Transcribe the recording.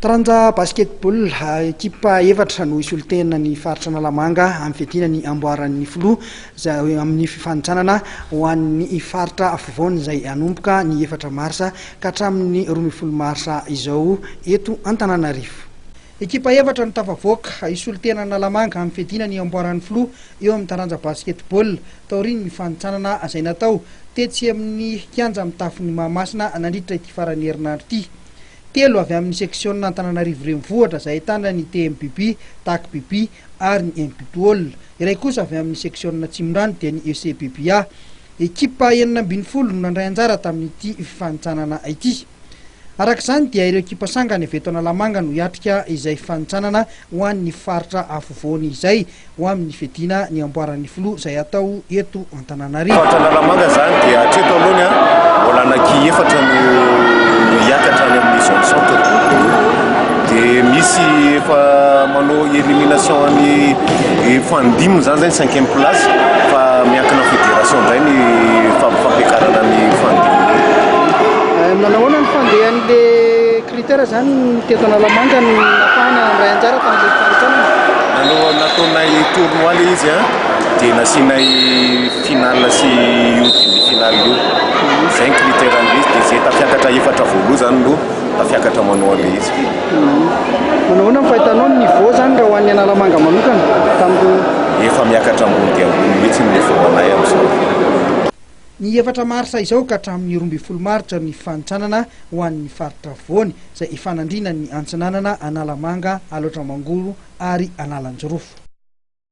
Taranja basketball ekipa efatra no isoltena ny faritra Analamanga amin'ny fiadiana ny amboaran'ny filoha izay amin'ny fifanitsanana ho an'ny faritra afovoany izay anomboka ny 4 marsa ka hatramin'ny 12 marsa izao eto Antananarivo. Ekipa efatra no tafavoaka isoltena Analamanga amin'ny fiadiana ny amboaran'ny filoha eo amin'ny taranja basketball taoriny mifanitsanana izay natao tetsy amin'ny kianja amin'ny tafon'ny Mahamasina nandritra ity farany herinandro ity. Telo avy amin'ny section Antananarivo renivohitra izay ahitana ny TMBB, TACBB ary ny MPPOL. Iray kosa avy amin'ny section Tsimorano dia ny ECBBA. Ekipa 40 no nandray anjara tamin'ity fifanitsanana ity. Arak'izany dia ireo ekipa sangany avy eto Analamanga no hiatrika izay fifanitsanana ho an'ny faritra afovoany izay ho amin'ny fiadiana ny amboaran'ny filoha izay atao eto Antananarivo. Analamanga zany dia hatreto aloha mbola anaky efatra no hiakatra any amin'ny zone centre dia misy efa manao élimination any fandimina zany 5e place fa miankina fédération indray ny fampiakarana ny fandimina. Nanahoana ny fandehan'le critère zany teto Analamanga no nafahana ray anjara tamin'ilay fifanitsanana? Nataonay tournoi le izy dia nasianay finale sy demi-finale io. Zay ny critère an'izy dia zay tafiakatra efatra voaloha zany no tafiakatra manao an'ilay izy. Nanahoana ny fahitanao ny niveau zany raha ho an'ny Analamanga manokana tamin'ireo? Efa miakatra ambony dia ambony mihitsy ny niveau anay amin'izao. Ny 4 marsa izao ka hatramin'ny 12 maritra ny fifanitsanana ho an'ny faritra afovoany izay ifanandrina ny antsinanana Analamanga, Alaotramangolo ary Analanjorofo.